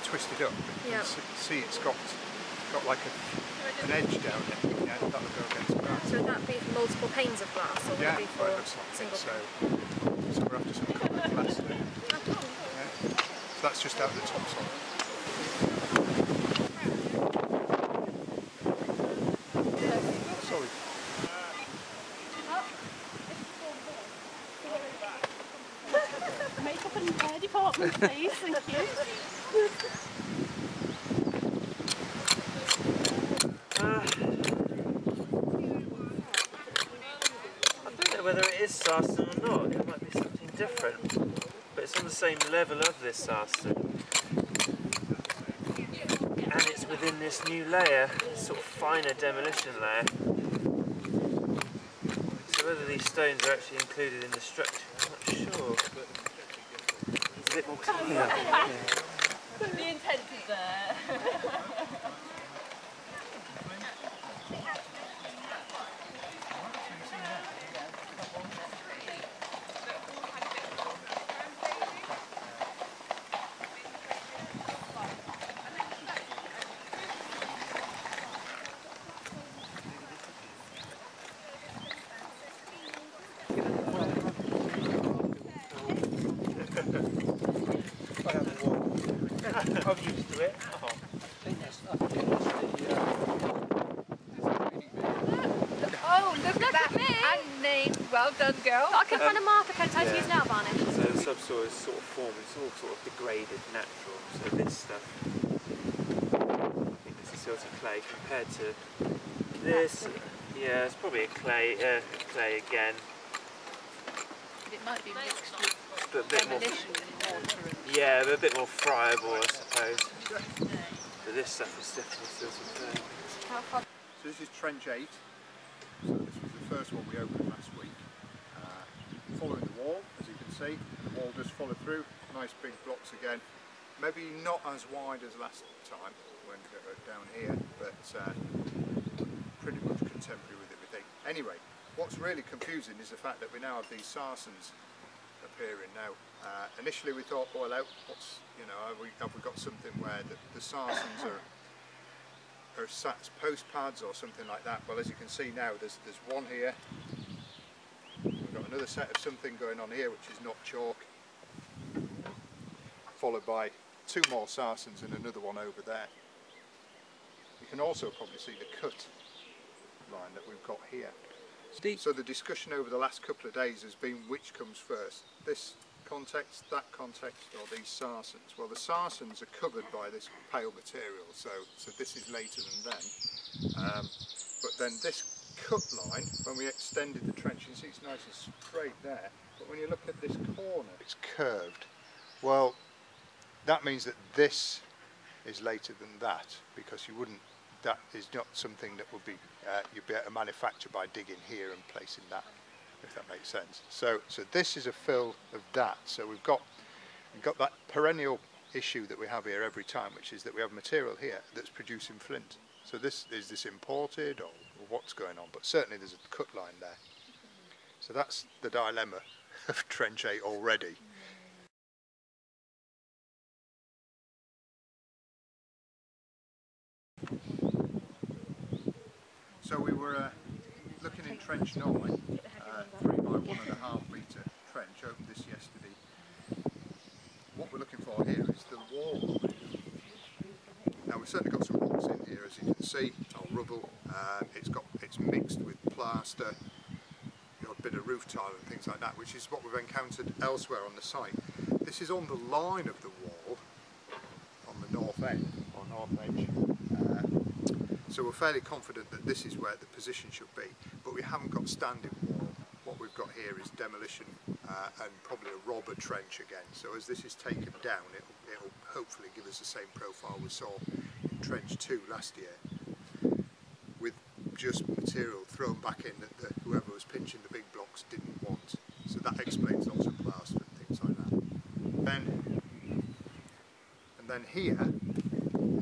Twisted up, but you can see it's got like an edge down it. Yeah, that'll go against that. So would that be for multiple panes of glass, or would it be for single? So we're after some coloured glass there. Yeah. So that's just out the top side. Sorry. Makeup and hair department, please, thank you. I don't know whether it is sarsen or not. It might be something different, but it's on the same level of this sarsen, and it's within this new layer, this sort of finer demolition layer. So whether these stones are actually included in the structure, I'm not sure, but it's a bit more clear. The intent is there. I'm used to it. Oh. Oh, look at me! And name. Well done, girl. I can find a marker pen to use now, Barney. So the subsoil is sort of formed, it's all sort of degraded natural. So this stuff, I think this is sort of clay compared to this. Yeah, it's probably a clay again. It might be mixed with but a bit more, water. yeah, but a bit more friable, I suppose. But this stuff is definitely still some clay. So this is trench 8. So this was the first one we opened last week. Following the wall, as you can see, the wall does follow through. Nice big blocks again. Maybe not as wide as last time when down here, but pretty much contemporary with everything. Anyway, what's really confusing is the fact that we now have these sarsens appearing now. Initially we thought, well, what's, you know, have we got something where the sarsens are sat as post pads or something like that? Well, as you can see now, there's one here. We've got another set of something going on here, which is not chalk, followed by 2 more sarsens and another one over there. You can also probably see the cut line that we've got here. So the discussion over the last couple of days has been which comes first, this context, that context, or these sarsens. Well, the sarsens are covered by this pale material, so this is later than then. But then this cut line, when we extended the trench, you can see it's nice and straight there, but when you look at this corner, it's curved. Well, that means that this is later than that, because you wouldn't, that is not something that would be, you'd be able to manufacture by digging here and placing that, if that makes sense. So this is a fill of that. So we've got that perennial issue that we have here every time, which is that we have material here that's producing flint. So is this imported or what's going on? But certainly there's a cut line there. So that's the dilemma of Trench 8 already. So we were looking in Trench 9, 3 by 1.5 metre trench, opened this yesterday. What we're looking for here is the wall line. Now we've certainly got some rocks in here, as you can see, or rubble. It's mixed with plaster, a bit of roof tile and things like that, which is what we've encountered elsewhere on the site. This is on the line of the wall, on the north end, or north edge. So we're fairly confident that this is where the position should be, but we haven't got standing wall. What we've got here is demolition and probably a robber trench again. So as this is taken down, it'll hopefully give us the same profile we saw in Trench 2 last year, with just material thrown back in that whoever was pinching the big blocks didn't want. So that explains lots of plaster and things like that. And then here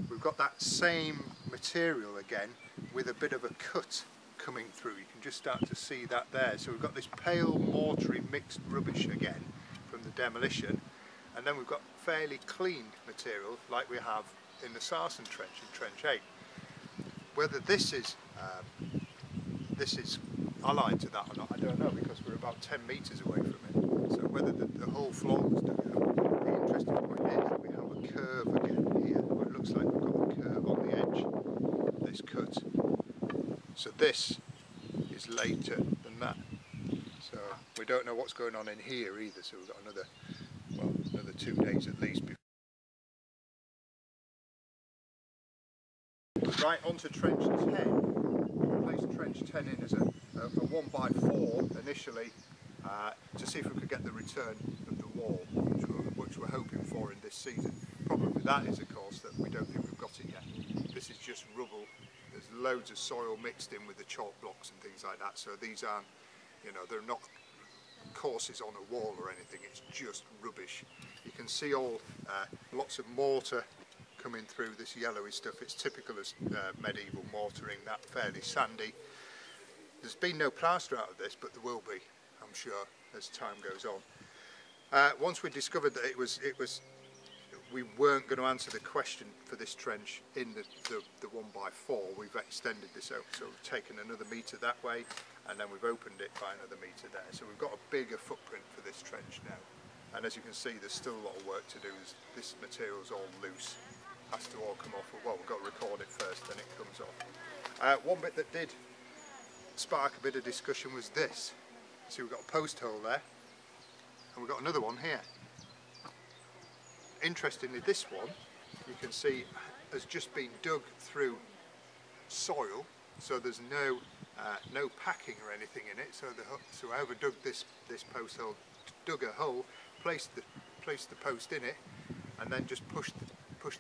we've got that same material again with a bit of a cut coming through. You can just start to see that there. So we've got this pale mortary mixed rubbish again from the demolition, and then we've got fairly clean material like we have in the Sarsen trench in Trench 8. Whether this is allied to that or not, I don't know, because we're about 10 metres away from it. So whether the whole floor was dug out, the interesting point is that we have a curve again here, where it looks like we've got a curve on the edge of this cut. So this is later than that. So we don't know what's going on in here either, so we've got another 2 days at least. Right, on to Trench 10. We placed Trench 10 in as a 1x4 initially to see if we could get the return of the wall, which we're hoping for in this season. Problem with that is, of course, that we don't think we've got it yet. This is just rubble. There's loads of soil mixed in with the chalk blocks and things like that, so these aren't, they're not courses on a wall or anything, it's just rubbish. You can see lots of mortar coming through, this yellowy stuff. It's typical of medieval mortaring, that fairly sandy. There's been no plaster out of this, but there will be, I'm sure, as time goes on. Once we discovered that we weren't going to answer the question for this trench in the 1x4, we've extended this out, so we've taken another metre that way, and then we've opened it by another metre there. So we've got a bigger footprint for this trench now. And as you can see, there's still a lot of work to do. This material's all loose, has to all come off. Well, we've got to record it first, then it comes off. One bit that did spark a bit of discussion was this. See, we've got a post hole there, and we've got another one here. Interestingly, this one, you can see, has just been dug through soil, so there's no packing or anything in it. So whoever dug this post hole dug a hole, placed the post in it, and then just pushed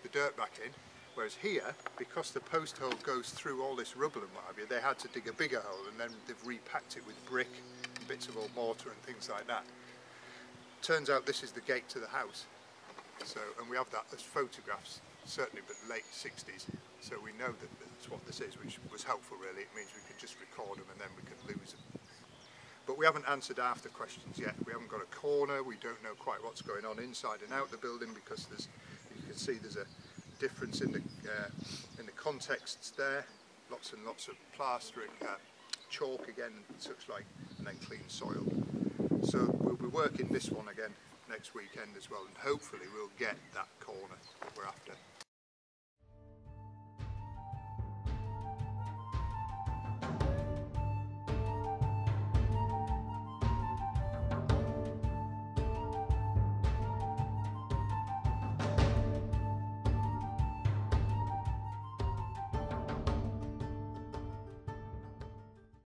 the dirt back in. Whereas here, because the post hole goes through all this rubble and what have you, they had to dig a bigger hole, and then they've repacked it with brick and bits of old mortar and things like that. Turns out this is the gate to the house. So, and we have that as photographs, certainly, but late 60s. So we know that that's what this is, which was helpful really. It means we could just record them and then we could lose them. But we haven't answered after questions yet. We haven't got a corner. We don't know quite what's going on inside and out the building, because you can see there's a difference in the contexts there. Lots and lots of plastering, chalk again, and such like, and then clean soil. So we'll be working this one again next weekend as well, and hopefully we'll get that corner that we're after.